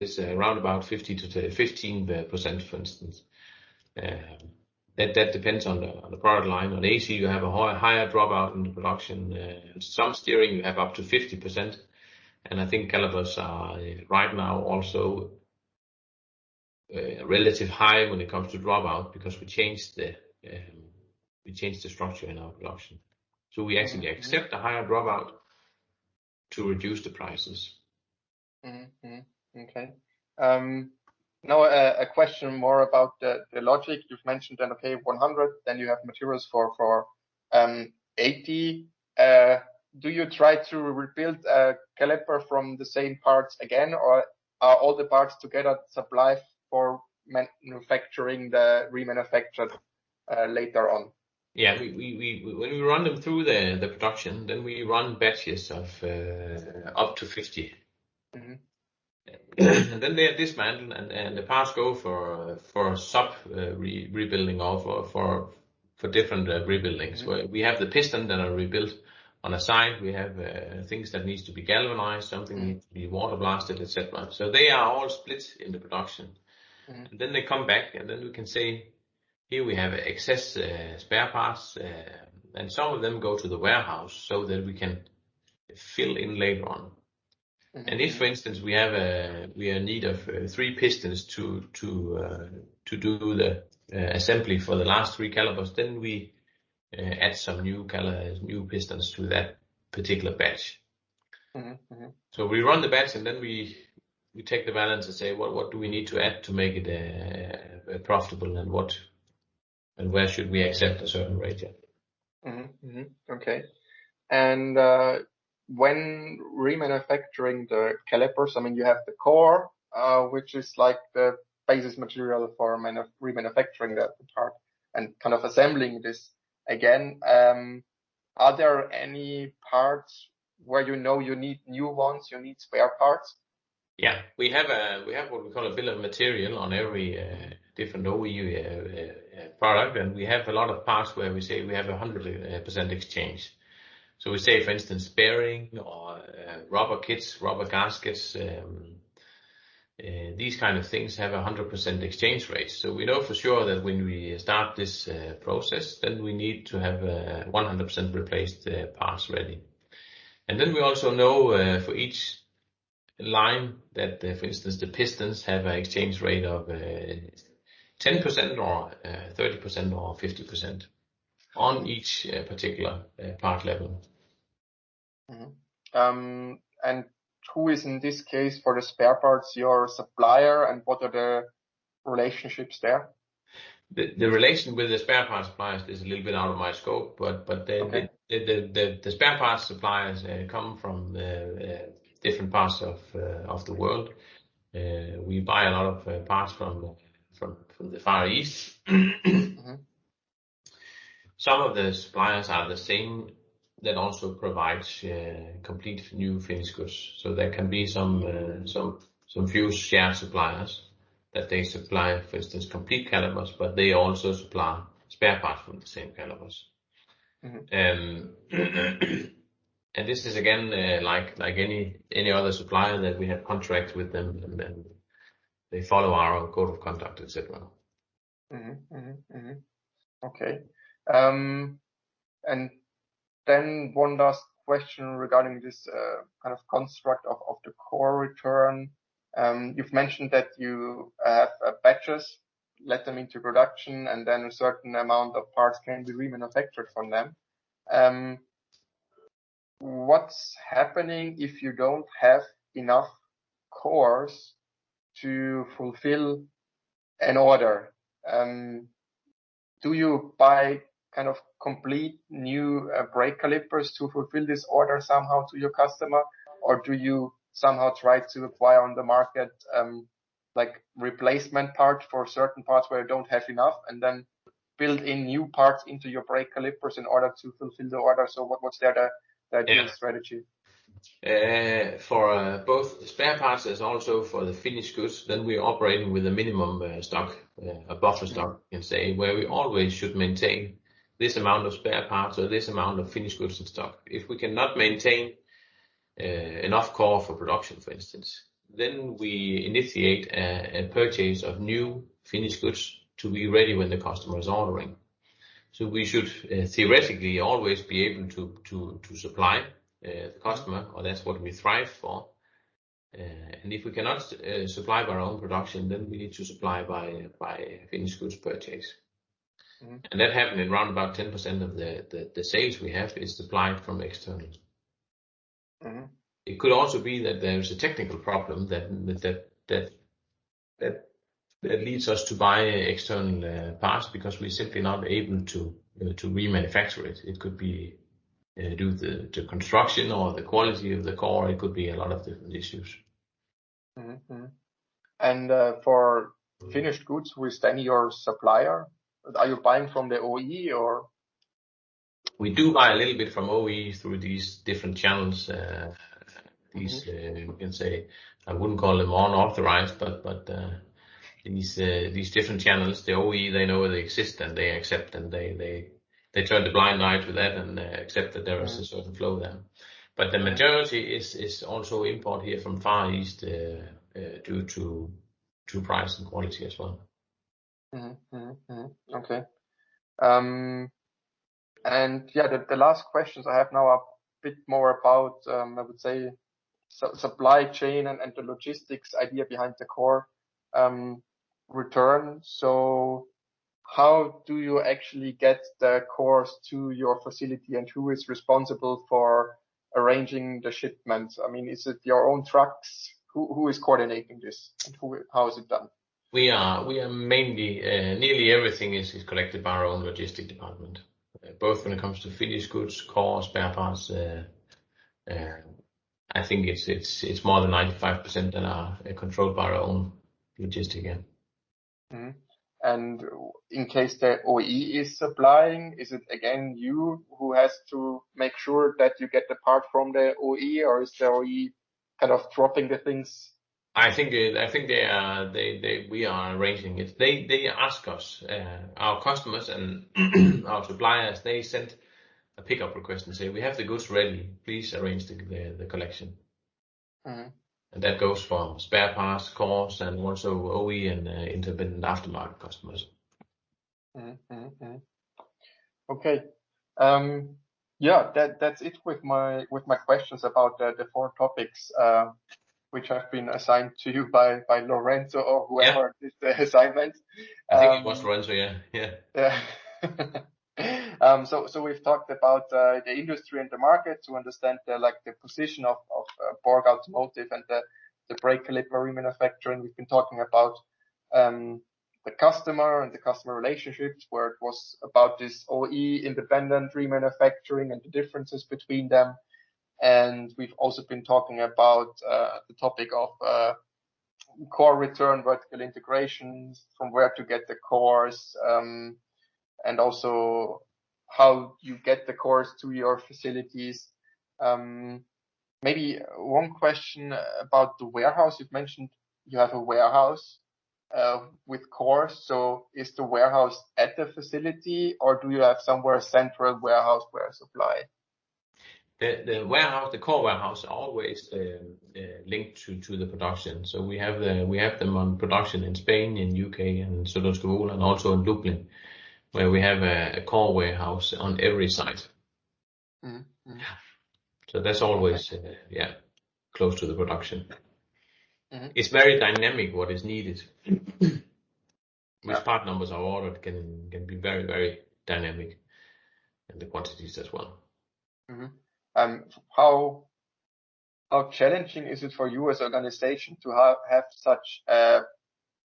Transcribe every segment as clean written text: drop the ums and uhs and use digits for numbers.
is around about 50 to 15%, for instance. That depends on the product line. On AC, you have a higher dropout in the production. Some steering you have up to 50%, and I think calipers are right now also relative high when it comes to dropout, because we changed the structure in our production. So we actually accept a higher dropout to reduce the prices. Okay. Now a question more about the logic. You've mentioned then, okay, 100, then you have materials for 80. Do you try to rebuild a caliper from the same parts again, or are all the parts together supplied for manufacturing the remanufactured later on? Yeah, when we run them through the production, then we run batches of up to 50. And then they are dismantled, and the parts go for sub rebuilding, or for different rebuildings. Where we have the piston that are rebuilt on a side. We have things that needs to be galvanized, something needs to be water blasted, etc. So they are all split in the production. And then they come back, and then we can say, here we have excess spare parts, and some of them go to the warehouse so that we can fill in later on. And if, for instance, we are in need of 3 pistons to do the assembly for the last 3 calipers, then we add some new pistons to that particular batch. So we run the batch, and then we take the balance and say, what do we need to add to make it profitable, and where should we accept a certain rate? Okay. And when remanufacturing the calipers, I mean, you have the core, which is like the basis material for remanufacturing the part and kind of assembling this again. Are there any parts where you know you need new ones, you need spare parts? Yeah, we have what we call a bill of material on every different OE product, and we have a lot of parts where we say we have 100% exchange. So we say, for instance, bearing or rubber kits, rubber gaskets, these kind of things have 100% exchange rates. So we know for sure that when we start this process, then we need to have 100% replaced parts ready. And then we also know for each line that, for instance, the pistons have an exchange rate of 10% or 30% or 50% on each particular part level. And who is in this case for the spare parts your supplier, and what are the relationships there? The relation with the spare parts suppliers is a little bit out of my scope, but the spare parts suppliers come from different parts of the world. We buy a lot of parts from the Far East. Some of the suppliers are the same that also provides complete new finished goods. So there can be some few shared suppliers that they supply, for instance, complete calipers, but they also supply spare parts from the same calipers. And this is again like any other supplier that we have contracts with them, and they follow our code of conduct, etc. Okay. And then one last question regarding this kind of construct of the core return. You've mentioned that you have batches, let them into production, and then a certain amount of parts can be remanufactured from them. What's happening if you don't have enough cores to fulfill an order? Do you buy kind of complete new brake calipers to fulfill this order somehow to your customer, or do you somehow try to acquire on the market like replacement parts for certain parts where you don't have enough, and then build in new parts into your brake calipers in order to fulfill the order? So what's the ideal strategy? For both spare parts as also for the finished goods, then we're operating with a minimum stock, a buffer stock, you can say, where we always should maintain this amount of spare parts or this amount of finished goods in stock. If we cannot maintain enough core for production, for instance, then we initiate a purchase of new finished goods to be ready when the customer is ordering. So we should theoretically always be able to supply the customer, or that's what we thrive for. And if we cannot supply by our own production, then we need to supply by finished goods purchase. And that happened in around about 10% of the sales we have is supplied from external. It could also be that there's a technical problem that leads us to buy external parts because we're simply not able to remanufacture it. It could be due to construction or the quality of the core. It could be a lot of different issues. And for finished goods, who is then your supplier? Are you buying from the OE or? We do buy a little bit from OE through these different channels. You can say, I wouldn't call them unauthorized, but these different channels, the OE, they know they exist and they accept, and they turn the blind eye to that and accept that there is a certain flow there. But the majority is also import here from Far East due to price and quality as well. Okay. And yeah, the last questions I have now are a bit more about, I would say, supply chain and the logistics idea behind the core return. So how do you actually get the cores to your facility, and who is responsible for arranging the shipments? I mean, is it your own trucks? Who is coordinating this, and how is it done? We are mainly, nearly everything is collected by our own logistic department, both when it comes to finished goods, core, spare parts. I think it's more than 95% that are controlled by our own logistic end. And in case the OE is supplying, is it again you who has to make sure that you get the part from the OE, or is the OE kind of dropping the things? I think we are arranging it. They ask us, our customers and our suppliers, they send a pickup request and say, we have the goods ready, please arrange the collection. And that goes for spare parts, cores, and also OE and independent aftermarket customers. Okay. Yeah, that's it with my questions about the 4 topics which have been assigned to you by Lorenzo or whoever did the assignment. I think it was Lorenzo, yeah. So we've talked about the industry and the market to understand the position of Borg Automotive and the brake caliper remanufacturing. We've been talking about the customer and the customer relationships, where it was about this OE independent remanufacturing and the differences between them. And we've also been talking about the topic of core return, vertical integrations, from where to get the cores, and also how you get the cores to your facilities. Maybe one question about the warehouse. You've mentioned you have a warehouse with cores. So is the warehouse at the facility, or do you have somewhere a central warehouse where supply? The warehouse, the core warehouse, always linked to the production. So we have them on production in Spain, in UK, and Solothurn, and also in Dublin, where we have a core warehouse on every site. So that's always close to the production. It's very dynamic what is needed. Which part numbers are ordered can be very, very dynamic, and the quantities as well. How challenging is it for you as an organization to have such a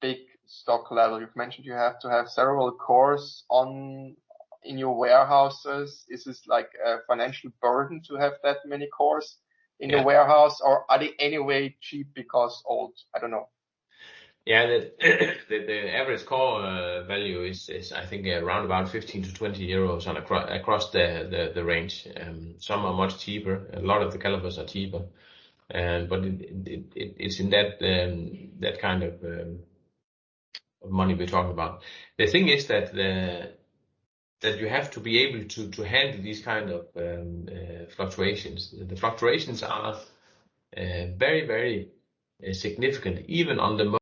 big stock level? You've mentioned you have to have several cores in your warehouses. Is this like a financial burden to have that many cores in the warehouse, or are they anyway cheap because old? I don't know. Yeah, the average core value is I think around about 15 to 20 euros across the range. Some are much cheaper. A lot of the calibers are cheaper, but it's in that kind of money we're talking about. The thing is that you have to be able to handle these kind of fluctuations. The fluctuations are very, very significant, even on the